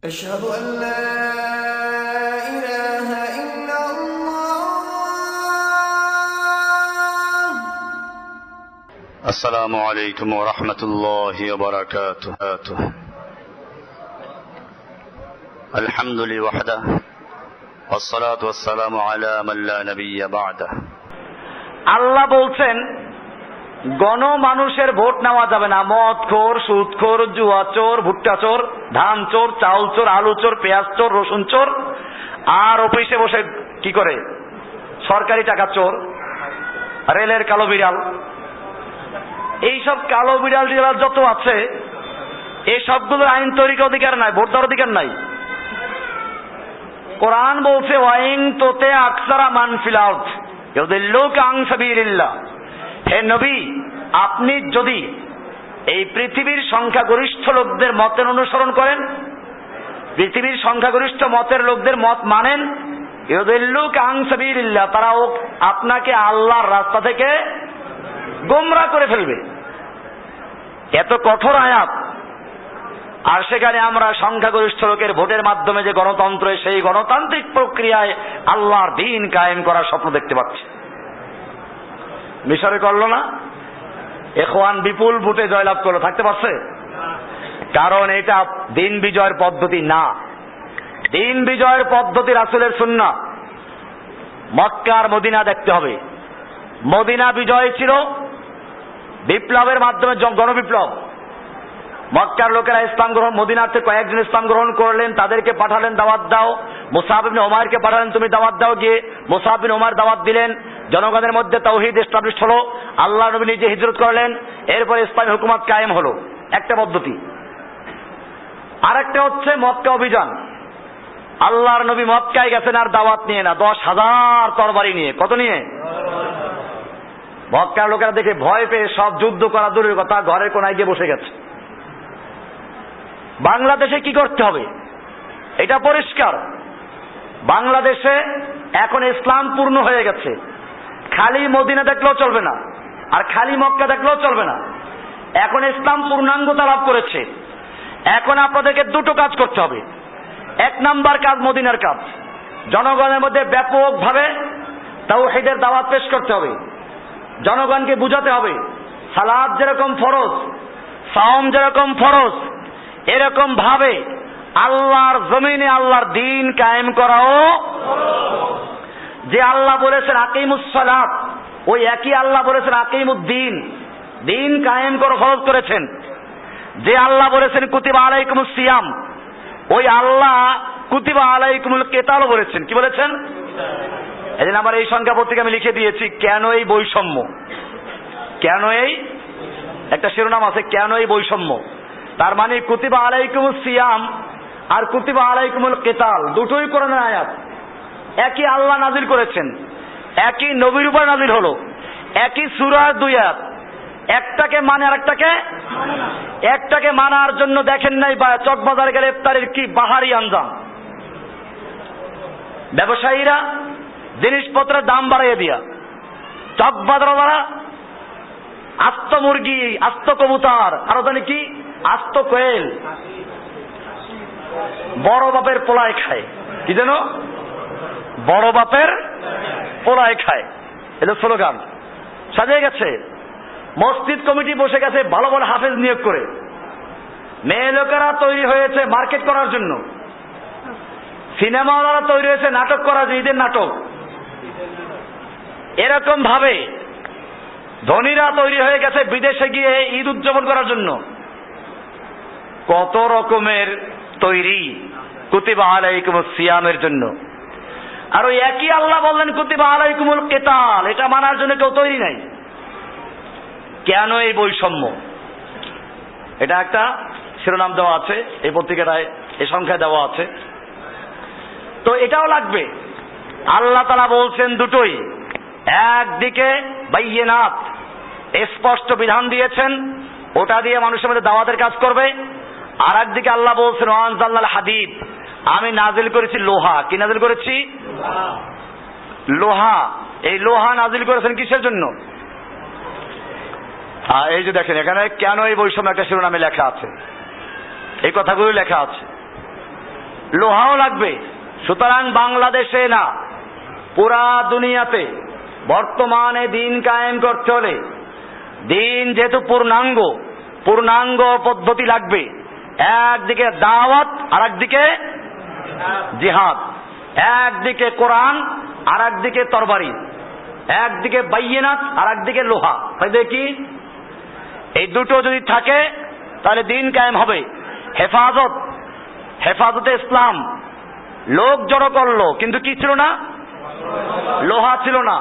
أشهد أن لا إله إلا الله. السلام عليكم ورحمة الله وبركاته. الحمد لله وحده والصلاة والسلام على من لا نبي بعده. আল্লাহ বলছেন গণমানুষের ভোট নেওয়া যাবে না। মদখোর, সুদখোর, জুয়া চোর, ভুট্টা চোর, ধান চোর, চাউল চোর, আলু চোর, পেঁয়াজ চোর, রসুন চোর, আর অফিসে বসে কি করে সরকারি টাকা চোর, রেলের কালো বিড়াল, এইসব কালো বিড়াল টিড়াল যত আছে এই সবগুলোর আইন তৈরির অধিকার নাই, ভোট দেওয়ার অধিকার নাই। কোরআন বলছে ওয়াইন তোতে আকসারা মান ফিল আরদ ইউদিল্লুকা আন সাবিলিল্লাহ। হে নবী, আপনি যদি এই পৃথিবীর সংখ্যাগরিষ্ঠ লোকদের মতের অনুসরণ করেন, পৃথিবীর সংখ্যাগরিষ্ঠ মতের লোকদের মত মানেন, ইউদিল্লুকা আন সাবিলিল্লাহ, তারাও আপনাকে আল্লাহর রাস্তা থেকে গোমরাহ করে ফেলবে। এত কঠোর আয়াত, আর সেখানে আমরা সংখ্যাগরিষ্ঠ লোকের ভোটের মাধ্যমে যে গণতন্ত্র, সেই গণতান্ত্রিক প্রক্রিয়ায় আল্লাহর দ্বীন কায়েম করার স্বপ্ন দেখতে পাচ্ছি। মিশরে করলো না, ইখওয়ান বিপুল ভোটে জয়লাভ করলো, থাকতে পারছে? কারণ এটা দ্বীন বিজয়ের পদ্ধতি না। দ্বীন বিজয়ের পদ্ধতি রাসূলের সুন্নাহ। মক্কার মদিনা দেখতে হবে। মদিনা বিজয় ছিল বিপ্লবের মাধ্যমে, গণবিপ্লব। মক্কার লোকেরা ইসলাম গ্রহণ, মদিনাতে কয়েকজন ইসলাম গ্রহণ করলেন, তাদেরকে পাঠালেন দাওয়াত দাও। মুসআব ইবনে উমারকে পাঠালেন, তুমি দাওয়াত দাও। গিয়ে মুসআব ইবনে উমার দাওয়াত দিলেন, জনগণের মধ্যে তাওহীদ এস্টাবলিশ হলো, আল্লাহ নবী নিজে হিজরত করলেন, এরপরে ইসলামী হুকুমত কায়েম হলো। একটা পদ্ধতি। আরেকটা হচ্ছে মক্কা অভিযান। আল্লাহর নবী মক্কায় গেছেন আর দাওয়াত নিয়ে না, 10,000 তরবারি নিয়ে। কত নিয়ে? মক্কার লোকেরা দেখে ভয় পেয়ে সব যুদ্ধ করা দূরের কথা, ঘরের কোনায় গিয়ে বসে গেছে। বাংলাদেশে কি করতে হবে এটা পরিষ্কার। বাংলাদেশে এখন ইসলাম পূর্ণ হয়ে গেছে। খালি মদিনা দেখলেও চলবে না, আর খালি মক্কা দেখলেও চলবে না। এখন ইসলাম পূর্ণাঙ্গতা লাভ করেছে। এখন আপনাদেরকে দুটো কাজ করতে হবে। এক নাম্বার কাজ মদিনার কাজ। জনগণের মধ্যে ব্যাপকভাবে তাওহীদের দাওয়াত পেশ করতে হবে। জনগণকে বুঝাতে হবে সালাত যেরকম ফরজ, সাওম যেরকম ফরজ, এরকম ভাবে আল্লাহর জমিনে আল্লাহর দ্বীন কায়েম করাও। যে আল্লাহ বলেছেন আকিমুস সালাত, ওই একই আল্লাহ বলেছেন আকিমুদ্দিন, দ্বীন কায়েম করো ফরজ করেছেন। যে আল্লাহ বলেছেন কুতিবা আলাইকুমুস সিয়াম, ওই আল্লাহ কুতিবা আলাইকুমুল কিতালও বলেছেন। কি বলেছেন? এদিন আমার এই সংখ্যা পত্রিকা আমি লিখে দিয়েছি, কেন এই বৈষম্য, কেন এই, একটা শিরোনাম আছে, কেন এই বৈষম্য। তার মানে কুতিবা আলাইকুমুস সিয়াম আর কুতিবা আলাইকুমুল কিতাল দুটোই কোরআনের আয়াত। একই আল্লাহ নাজিল করেছেন, একই নবীর উপর নাজিল হলো, একই সূরার দুই আয়াত। একটাকে মানে আর একটাকে মানার জন্য দেখেন নাই বা চকবাজারে গেলে ইফতারের কি বাহারি আঞ্জাম। ব্যবসায়ীরা জিনিসপত্রের দাম বাড়াইয়ে দিয়া, চকবাজারা আস্ত মুরগি, আস্ত কবুতর, আরো জানি কি আস্ত কোয়েল, বড় বাপের পোলায় খায়। কি যেন? বড় বাপের পোলায় খায়, এটা স্লোগান সাজিয়ে গেছে। মসজিদ কমিটি বসে গেছে ভালো ভালো হাফেজ নিয়োগ করে। মেয়ে লোকেরা তৈরি হয়েছে মার্কেট করার জন্য, সিনেমাওয়ালারা তৈরি হয়েছে নাটক করার জন্য, ঈদের নাটক। এরকম ভাবে ধনীরা তৈরি হয়ে গেছে বিদেশে গিয়ে ঈদ উদযাপন করার জন্য। কত রকমের তৈরি কুতিবা আলাইকুমুস সিয়ামের জন্য। আর ওই একই আল্লাহ বললেন কুতিবা আলাইকুমুল কিতাল, এটা মানার জন্য কেউ তৈরি নাই। কেন এই বৈষম্য? এটা একটা শিরোনাম দেওয়া আছে এই পত্রিকাটায়, এই সংখ্যায় দেওয়া আছে। তো এটাও লাগবে। আল্লাহ তাআলা বলছেন দুটোই। একদিকে বাইয়িনাত, স্পষ্ট বিধান দিয়েছেন, ওটা দিয়ে মানুষের মধ্যে দাওয়াতের কাজ করবে। আর একদিকে আল্লাহ বলছেন ওয়ানজালনাল হাদিদ, আমি নাজিল করেছি লোহা। কি নাজিল করেছি? লোহা। এই লোহা নাজিল করেছেন কিসের জন্য? এই যে দেখেন এখানে কেন এই বৈষম্য একটা শিরোনামে লেখা আছে, এই কথাগুলো লেখা আছে। লোহাও লাগবে। সুতরাং বাংলাদেশে না, পুরা দুনিয়াতে বর্তমানে দিন কায়েম করতে হলে, দিন যেহেতু পূর্ণাঙ্গ পদ্ধতি লাগবে। একদিকে দাওয়াত, আর একদিকে জিহাদ, একদিকে কোরআন আর একদিকে তরবারি, একদিকে বাইয়িনাত আর একদিকে লোহা। তাই দেখি এই দুটো যদি থাকে তাহলে দিন কায়েম হবে। হেফাজতে ইসলাম লোক জড়ো করলো, কিন্তু কি ছিল না? লোহা ছিল না।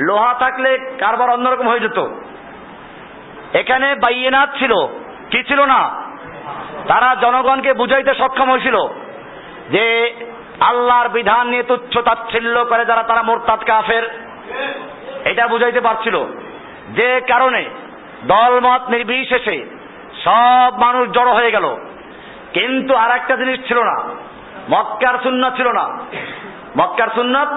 লোহা থাকলে কারবার অন্যরকম হয়ে যেত। এখানে বাইয়িনাত ছিল, কি ছিল না? তারা জনগণকে বুঝাইতে সক্ষম হয়েছিল যে আল্লাহর বিধান নিয়ে তুচ্ছ তাচ্ছিল্য করে যারা, তারা মুরতাদ কাফের, এটা বুঝাইতে পারছিল। যে কারণে দলমত নির্বিশেষে সব মানুষ জড়ো হয়ে গেল। কিন্তু আর একটা জিনিস ছিল না, মক্কার সুন্নাত ছিল না। মক্কার সুন্নাত,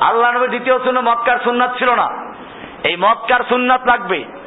আল্লাহ নবীর দ্বিতীয় সুন্নাত মক্কার সুন্নাত ছিল না। এই মক্কার সুন্নাত লাগবে।